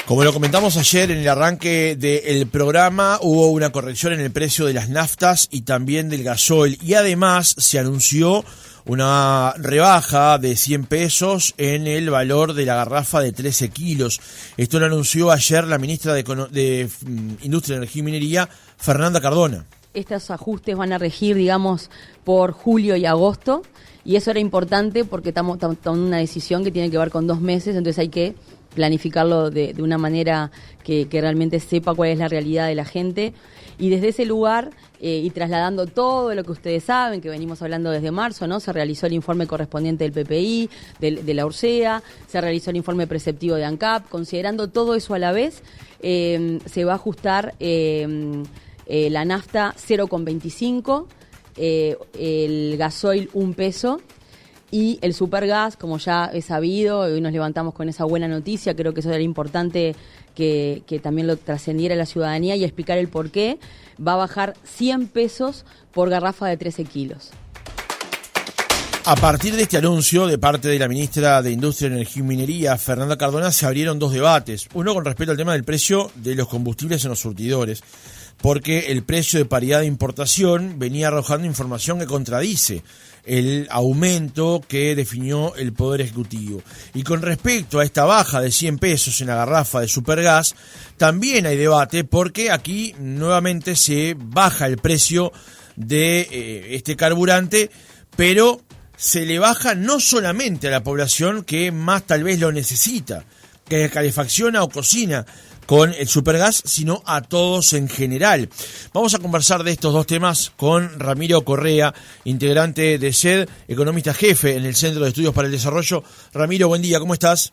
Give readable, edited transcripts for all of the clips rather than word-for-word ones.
Como lo comentamos ayer en el arranque del programa, hubo una corrección en el precio de las naftas y también del gasoil. Y además se anunció una rebaja de 100 pesos en el valor de la garrafa de 13 kilos. Esto lo anunció ayer la ministra de Industria, Energía y Minería, Fernanda Cardona. Estos ajustes van a regir, digamos, por julio y agosto. Y eso era importante porque estamos tomando una decisión que tiene que ver con 2 meses, entonces hay que planificarlo de una manera que realmente sepa cuál es la realidad de la gente. Y desde ese lugar, y trasladando todo lo que ustedes saben, que venimos hablando desde marzo, ¿no? Se realizó el informe correspondiente del PPI, de la URSEA, se realizó el informe preceptivo de ANCAP. Considerando todo eso a la vez, se va a ajustar la nafta 0,25, el gasoil 1 peso, y el supergas, como ya es sabido, hoy nos levantamos con esa buena noticia. Creo que eso era importante que también lo trascendiera a la ciudadanía y explicar el por qué. Va a bajar 100 pesos por garrafa de 13 kilos. A partir de este anuncio de parte de la ministra de Industria, Energía y Minería, Fernanda Cardona, se abrieron 2 debates. Uno con respecto al tema del precio de los combustibles en los surtidores, porque el precio de paridad de importación venía arrojando información que contradice el aumento que definió el Poder Ejecutivo. Y con respecto a esta baja de 100 pesos en la garrafa de Supergas, también hay debate porque aquí nuevamente se baja el precio de este carburante, pero se le baja no solamente a la población que más tal vez lo necesita, que calefacciona o cocina con el Supergas, sino a todos en general. Vamos a conversar de estos 2 temas con Ramiro Correa, integrante de SED, economista jefe en el Centro de Estudios para el Desarrollo. Ramiro, buen día, ¿cómo estás?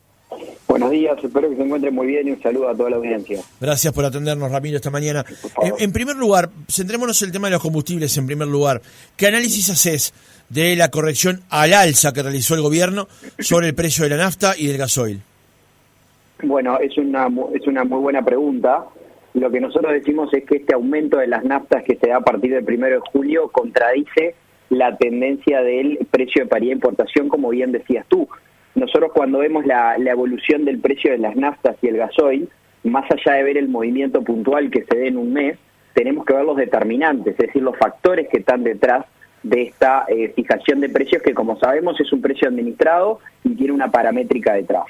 Buenos días, espero que se encuentren muy bien y un saludo a toda la audiencia. Gracias por atendernos, Ramiro, esta mañana. En primer lugar, centrémonos en el tema de los combustibles en primer lugar. ¿Qué análisis haces de la corrección al alza que realizó el gobierno sobre el precio de la nafta y del gasoil? Bueno, es una muy buena pregunta. Lo que nosotros decimos es que este aumento de las naftas que se da a partir del 1 de julio contradice la tendencia del precio de paridad de importación, como bien decías tú. Nosotros cuando vemos la evolución del precio de las naftas y el gasoil, más allá de ver el movimiento puntual que se dé en un mes, tenemos que ver los determinantes, es decir, los factores que están detrás de esta fijación de precios, que como sabemos es un precio administrado y tiene una paramétrica detrás.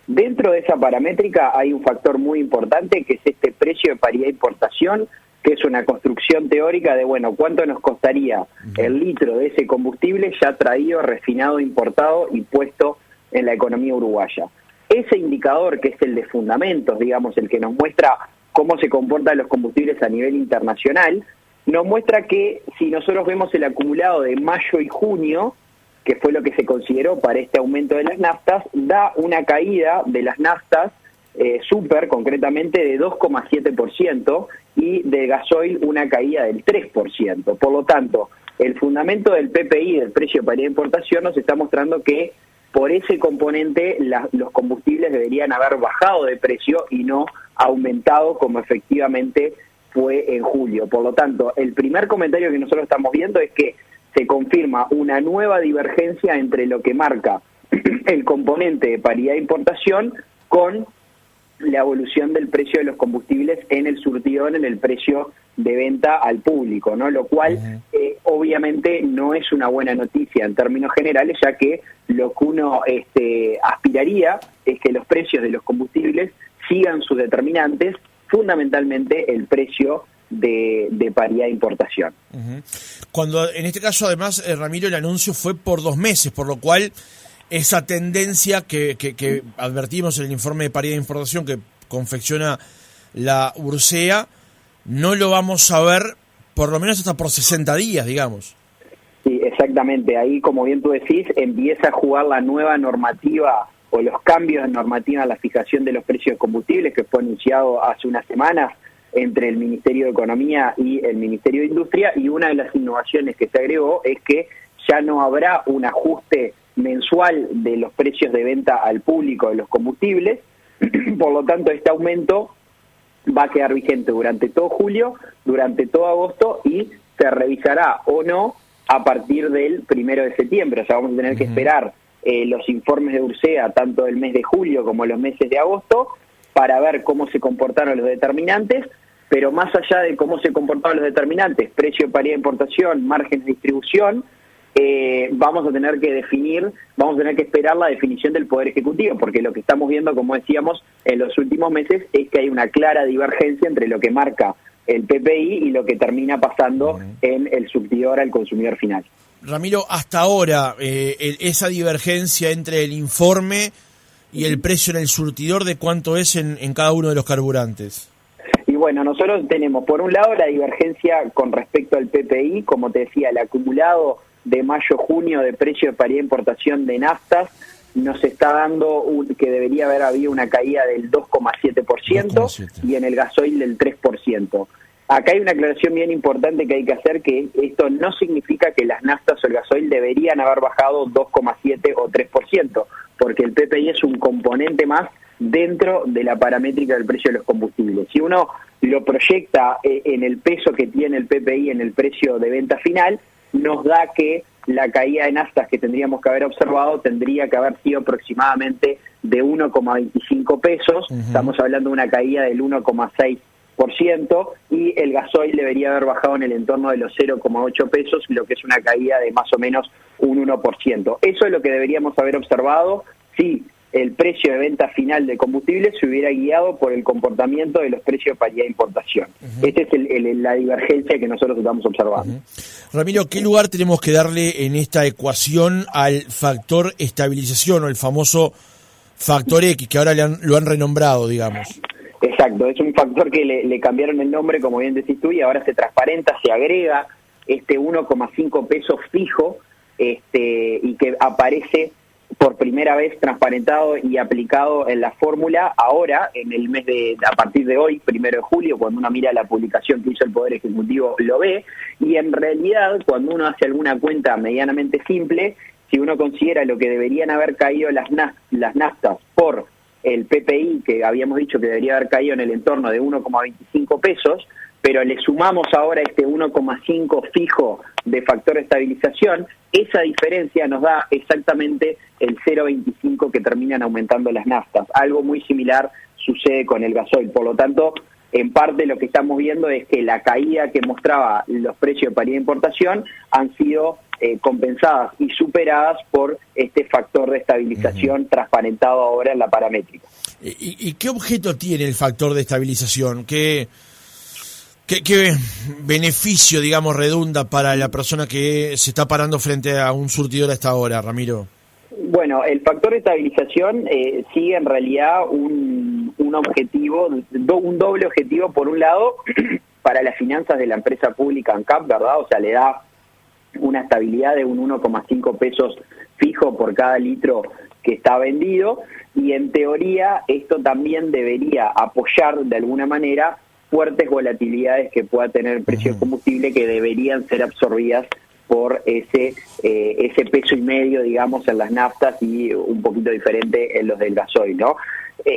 Dentro de esa paramétrica hay un factor muy importante que es este precio de paridad de importación, que es una construcción teórica de, bueno, ¿cuánto nos costaría el litro de ese combustible ya traído, refinado, importado y puesto en la economía uruguaya? Ese indicador, que es el de fundamentos, digamos, el que nos muestra cómo se comportan los combustibles a nivel internacional, nos muestra que si nosotros vemos el acumulado de mayo y junio, que fue lo que se consideró para este aumento de las naftas, da una caída de las naftas super, concretamente de 2,7%, y de gasoil una caída del 3%. Por lo tanto, el fundamento del PPI, del precio de paridad de importación, nos está mostrando que por ese componente los combustibles deberían haber bajado de precio y no aumentado como efectivamente fue en julio. Por lo tanto, el primer comentario que nosotros estamos viendo es que se confirma una nueva divergencia entre lo que marca el componente de paridad de importación con la evolución del precio de los combustibles en el surtidor, en el precio de venta al público, ¿no? Lo cual obviamente no es una buena noticia en términos generales, ya que lo que uno aspiraría es que los precios de los combustibles sigan sus determinantes, fundamentalmente el precio de paridad de importación. Cuando en este caso además, Ramiro, el anuncio fue por 2 meses, por lo cual esa tendencia que advertimos en el informe de paridad de importación que confecciona la URSEA, no lo vamos a ver por lo menos hasta por 60 días, digamos. Sí, exactamente. Ahí, como bien tú decís, empieza a jugar la nueva normativa o los cambios de normativa a la fijación de los precios de combustibles, que fue anunciado hace unas semanas entre el Ministerio de Economía y el Ministerio de Industria, y una de las innovaciones que se agregó es que ya no habrá un ajuste mensual de los precios de venta al público de los combustibles. Por lo tanto, este aumento va a quedar vigente durante todo julio, durante todo agosto, y se revisará o no a partir del 1 de septiembre. O sea, vamos a tener que esperar los informes de URSEA, tanto del mes de julio como los meses de agosto, para ver cómo se comportaron los determinantes, pero más allá de cómo se comportaron los determinantes, precio, paridad de importación, margen de distribución, vamos a tener que esperar la definición del Poder Ejecutivo, porque lo que estamos viendo, como decíamos, en los últimos meses es que hay una clara divergencia entre lo que marca el PPI y lo que termina pasando en el surtidor al consumidor final. Ramiro, hasta ahora, esa divergencia entre el informe y el precio en el surtidor, ¿de cuánto es en cada uno de los carburantes? Y bueno, nosotros tenemos, por un lado, la divergencia con respecto al PPI, como te decía, el acumulado de mayo-junio de precio de paridad de importación de naftas nos está dando que debería haber habido una caída del 2,7% y en el gasoil del 3%. Acá hay una aclaración bien importante que hay que hacer, que esto no significa que las naftas o el gasoil deberían haber bajado 2,7 o 3%, porque el PPI es un componente más dentro de la paramétrica del precio de los combustibles. Si uno lo proyecta en el peso que tiene el PPI en el precio de venta final, nos da que la caída de naftas que tendríamos que haber observado tendría que haber sido aproximadamente de 1,25 pesos, estamos hablando de una caída del 1,6%, y el gasoil debería haber bajado en el entorno de los 0,8 pesos, lo que es una caída de más o menos un 1%. Eso es lo que deberíamos haber observado si el precio de venta final de combustible se hubiera guiado por el comportamiento de los precios de paridad de importación. Esta es la divergencia que nosotros estamos observando. Ramiro, ¿qué lugar tenemos que darle en esta ecuación al factor estabilización o el famoso factor X, que ahora lo han renombrado, digamos? Exacto, es un factor que le cambiaron el nombre, como bien decís tú, y ahora se transparenta, se agrega este 1,5 pesos fijo, y que aparece por primera vez transparentado y aplicado en la fórmula ahora, en el mes a partir de hoy, 1 de julio, cuando uno mira la publicación que hizo el Poder Ejecutivo, lo ve, y en realidad, cuando uno hace alguna cuenta medianamente simple, si uno considera lo que deberían haber caído las naftas por el PPI, que habíamos dicho que debería haber caído en el entorno de 1,25 pesos, pero le sumamos ahora este 1,5 fijo de factor de estabilización, esa diferencia nos da exactamente el 0,25 que terminan aumentando las naftas. Algo muy similar sucede con el gasoil. Por lo tanto, en parte lo que estamos viendo es que la caída que mostraba los precios de paridad de importación han sido compensadas y superadas por este factor de estabilización transparentado ahora en la paramétrica. ¿Y qué objeto tiene el factor de estabilización? ¿Qué beneficio, digamos, redunda para la persona que se está parando frente a un surtidor a esta hora, Ramiro? Bueno, el factor de estabilización sigue en realidad un objetivo, un doble objetivo. Por un lado, para las finanzas de la empresa pública ANCAP, ¿verdad? O sea, le da una estabilidad de un 1,5 pesos fijo por cada litro que está vendido, y en teoría esto también debería apoyar de alguna manera fuertes volatilidades que pueda tener el precio de combustible, que deberían ser absorbidas por ese peso y medio, digamos, en las naftas, y un poquito diferente en los del gasoil, ¿no?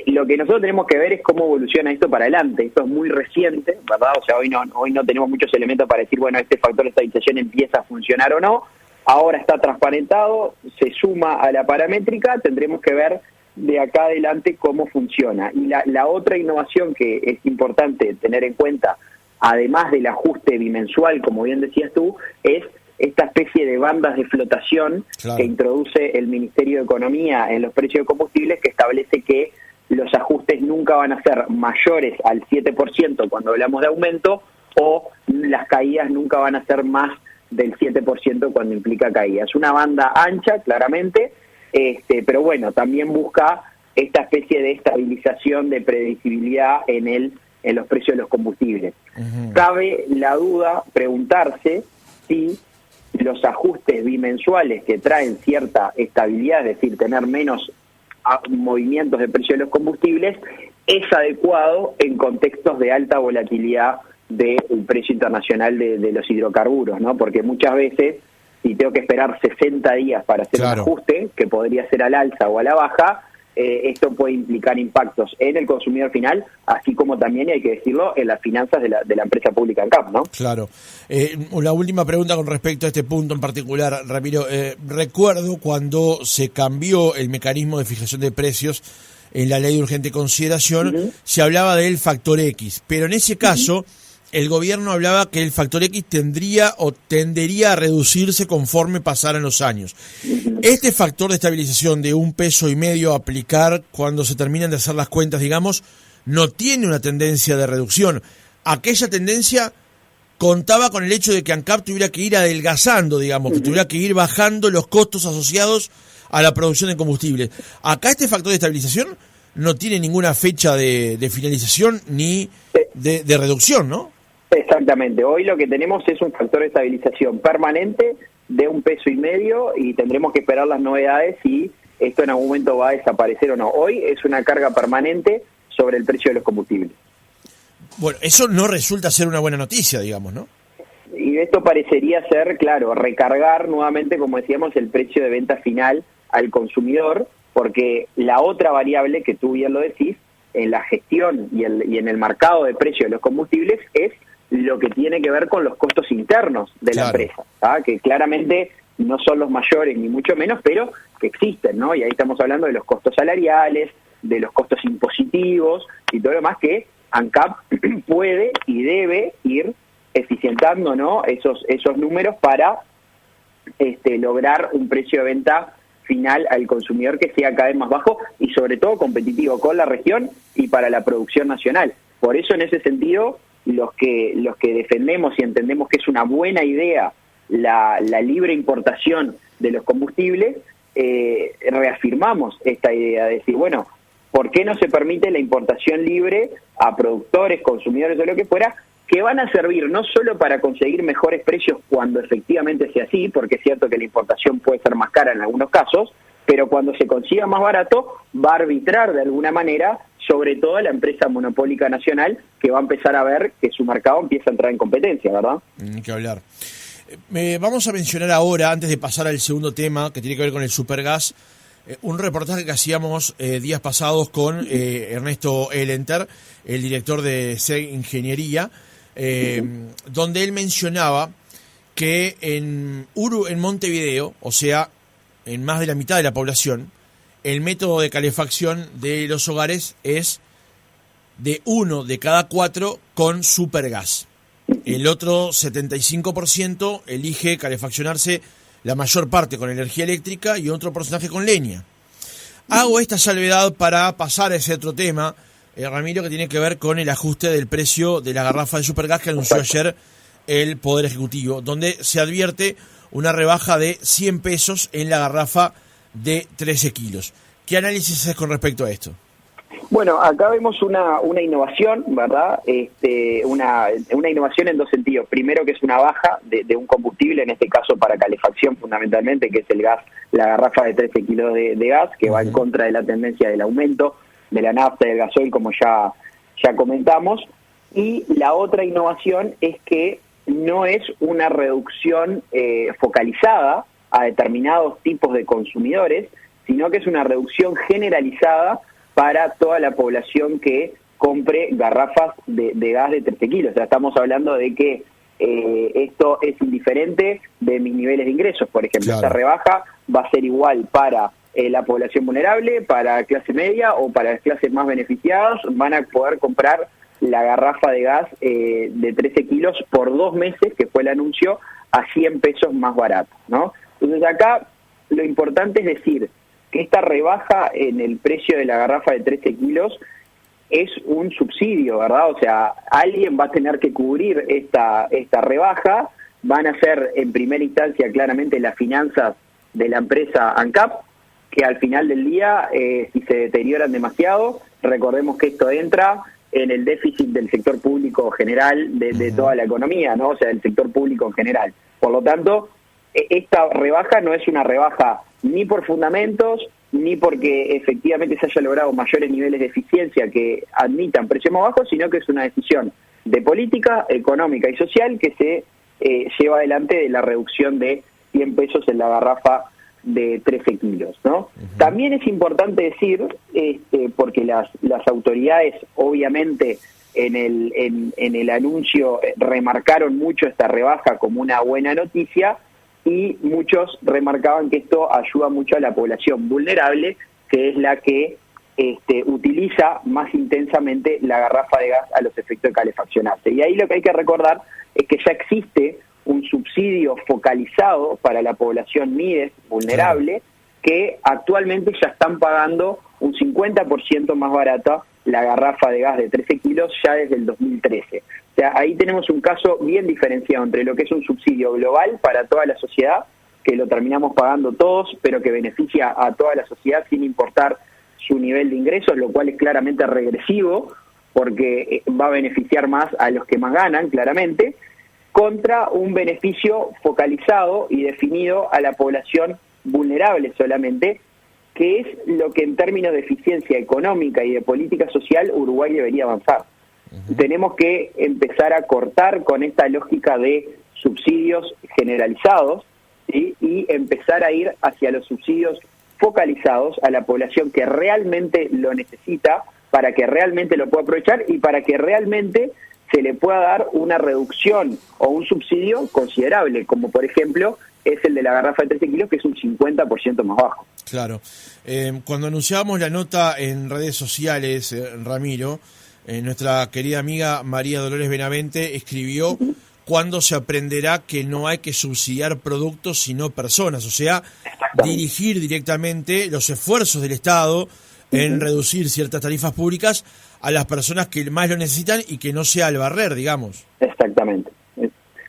Lo que nosotros tenemos que ver es cómo evoluciona esto para adelante. Esto es muy reciente, ¿verdad? O sea, hoy no tenemos muchos elementos para decir, bueno, este factor de estabilización empieza a funcionar o no. Ahora está transparentado, se suma a la paramétrica, tendremos que ver de acá adelante cómo funciona. Y la otra innovación que es importante tener en cuenta, además del ajuste bimensual, como bien decías tú, es esta especie de bandas de flotación que introduce el Ministerio de Economía en los precios de combustibles, que establece que los ajustes nunca van a ser mayores al 7% cuando hablamos de aumento, o las caídas nunca van a ser más del 7% cuando implica caída. Es una banda ancha, claramente, pero bueno, también busca esta especie de estabilización, de predecibilidad en los precios de los combustibles. Cabe la duda, preguntarse si los ajustes bimensuales que traen cierta estabilidad, es decir, tener menos movimientos de precio de los combustibles, es adecuado en contextos de alta volatilidad del precio internacional de los hidrocarburos, ¿no? Porque muchas veces, si tengo que esperar 60 días para hacer un ajuste, que podría ser al alza o a la baja, esto puede implicar impactos en el consumidor final, así como también, y hay que decirlo, en las finanzas de la empresa pública ANCAP, ¿no? Claro. La última pregunta con respecto a este punto en particular, Ramiro. Recuerdo cuando se cambió el mecanismo de fijación de precios en la ley de urgente consideración, se hablaba del factor X, pero en ese caso el gobierno hablaba que el factor X tendría o tendería a reducirse conforme pasaran los años. Este factor de estabilización de 1,5 pesos a aplicar cuando se terminan de hacer las cuentas, digamos, no tiene una tendencia de reducción. Aquella tendencia contaba con el hecho de que ANCAP tuviera que ir adelgazando, digamos, que tuviera que ir bajando los costos asociados a la producción de combustible. Acá este factor de estabilización no tiene ninguna fecha de finalización ni de reducción, ¿no? Exactamente. Hoy lo que tenemos es un factor de estabilización permanente de 1,5 pesos y tendremos que esperar las novedades si esto en algún momento va a desaparecer o no. Hoy es una carga permanente sobre el precio de los combustibles. Bueno, eso no resulta ser una buena noticia, digamos, ¿no? Y esto parecería ser, claro, recargar nuevamente, como decíamos, el precio de venta final al consumidor, porque la otra variable que tú bien lo decís, en la gestión y en el marcado de precios de los combustibles es lo que tiene que ver con los costos internos de la empresa, que claramente no son los mayores ni mucho menos, pero que existen, ¿no? Y ahí estamos hablando de los costos salariales, de los costos impositivos y todo lo demás que ANCAP puede y debe ir eficientando, ¿no? Esos números para lograr un precio de venta final al consumidor que sea cada vez más bajo y sobre todo competitivo con la región y para la producción nacional. Por eso, en ese sentido, los que defendemos y entendemos que es una buena idea la libre importación de los combustibles, reafirmamos esta idea de decir, bueno, ¿por qué no se permite la importación libre a productores, consumidores o lo que fuera, que van a servir no solo para conseguir mejores precios cuando efectivamente sea así, porque es cierto que la importación puede ser más cara en algunos casos, pero cuando se consiga más barato va a arbitrar de alguna manera sobre todo la empresa monopólica nacional que va a empezar a ver que su mercado empieza a entrar en competencia, ¿verdad? Hay que hablar. Vamos a mencionar ahora, antes de pasar al segundo tema, que tiene que ver con el supergas, un reportaje que hacíamos días pasados con Ernesto Elenter, el director de SEG Ingeniería, donde él mencionaba que en Montevideo, o sea, en más de la mitad de la población, el método de calefacción de los hogares es de 1 de cada 4 con supergas. El otro 75% elige calefaccionarse la mayor parte con energía eléctrica y otro porcentaje con leña. Hago esta salvedad para pasar a ese otro tema, Ramiro, que tiene que ver con el ajuste del precio de la garrafa de supergas que anunció ayer el Poder Ejecutivo, donde se advierte una rebaja de 100 pesos en la garrafa de 13 kilos. ¿Qué análisis haces con respecto a esto? Bueno, acá vemos una innovación, ¿verdad? Una innovación en dos sentidos. Primero, que es una baja de un combustible, en este caso para calefacción fundamentalmente, que es el gas, la garrafa de 13 kilos de gas, que va en contra de la tendencia del aumento de la nafta y del gasoil, como ya comentamos. Y la otra innovación es que no es una reducción focalizada a determinados tipos de consumidores, sino que es una reducción generalizada para toda la población que compre garrafas de gas de 13 kilos. O sea, estamos hablando de que esto es indiferente de mis niveles de ingresos. Por ejemplo, Esta rebaja va a ser igual para la población vulnerable, para clase media o para las clases más beneficiadas. Van a poder comprar la garrafa de gas de 13 kilos por 2 meses, que fue el anuncio, a 100 pesos más barato, ¿no? Entonces acá lo importante es decir que esta rebaja en el precio de la garrafa de 13 kilos es un subsidio, ¿verdad? O sea, alguien va a tener que cubrir esta rebaja, van a ser en primera instancia claramente las finanzas de la empresa ANCAP, que al final del día, si se deterioran demasiado, recordemos que esto entra en el déficit del sector público general de toda la economía, ¿no? O sea, del sector público en general. Por lo tanto, esta rebaja no es una rebaja ni por fundamentos, ni porque efectivamente se haya logrado mayores niveles de eficiencia que admitan precios más bajos, sino que es una decisión de política económica y social que se lleva adelante de la reducción de 100 pesos en la garrafa de 13 kilos, ¿no? También es importante decir, porque las autoridades obviamente en el anuncio remarcaron mucho esta rebaja como una buena noticia, y muchos remarcaban que esto ayuda mucho a la población vulnerable, que es la que utiliza más intensamente la garrafa de gas a los efectos de calefaccionarse. Y ahí lo que hay que recordar es que ya existe un subsidio focalizado para la población MIDES vulnerable, que actualmente ya están pagando un 50% más barata la garrafa de gas de 13 kilos ya desde el 2013. O sea, ahí tenemos un caso bien diferenciado entre lo que es un subsidio global para toda la sociedad, que lo terminamos pagando todos, pero que beneficia a toda la sociedad sin importar su nivel de ingresos, lo cual es claramente regresivo, porque va a beneficiar más a los que más ganan, claramente, contra un beneficio focalizado y definido a la población vulnerable solamente, que es lo que en términos de eficiencia económica y de política social Uruguay debería avanzar. Tenemos que empezar a cortar con esta lógica de subsidios generalizados, ¿sí? Y empezar a ir hacia los subsidios focalizados a la población que realmente lo necesita, para que realmente lo pueda aprovechar y para que realmente se le pueda dar una reducción o un subsidio considerable, como por ejemplo es el de la garrafa de 13 kilos, que es un 50% más bajo. Claro. Cuando anunciábamos la nota en redes sociales, Ramiro, nuestra querida amiga María Dolores Benavente escribió: ¿cuándo se aprenderá que no hay que subsidiar productos sino personas? O sea, dirigir directamente los esfuerzos del Estado en reducir ciertas tarifas públicas a las personas que más lo necesitan y que no sea al barrer, digamos. Exactamente.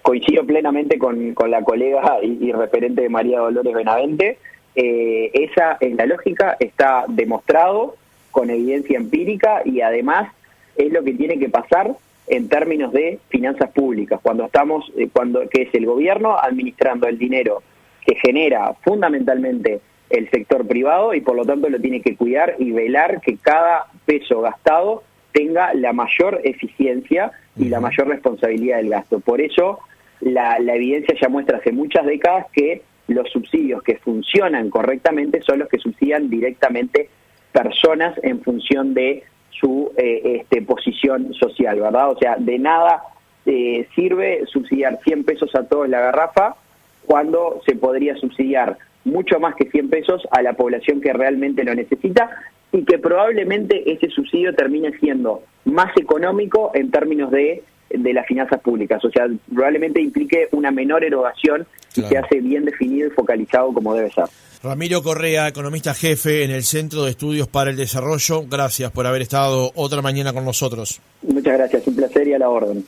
Coincido plenamente con la colega y referente de María Dolores Benavente. Esa, en la lógica, está demostrado con evidencia empírica, y además es lo que tiene que pasar en términos de finanzas públicas, que es el gobierno administrando el dinero que genera fundamentalmente el sector privado, y por lo tanto lo tiene que cuidar y velar que cada peso gastado tenga la mayor eficiencia y la mayor responsabilidad del gasto. Por eso la evidencia ya muestra hace muchas décadas que los subsidios que funcionan correctamente son los que subsidian directamente personas en función de su posición social, ¿verdad? O sea, de nada sirve subsidiar 100 pesos a todos la garrafa cuando se podría subsidiar mucho más que 100 pesos a la población que realmente lo necesita, y que probablemente ese subsidio termine siendo más económico en términos de las finanzas públicas. O sea, probablemente implique una menor erogación y se hace bien definido y focalizado como debe ser. Ramiro Correa, economista jefe en el Centro de Estudios para el Desarrollo, gracias por haber estado otra mañana con nosotros. Muchas gracias, un placer y a la orden.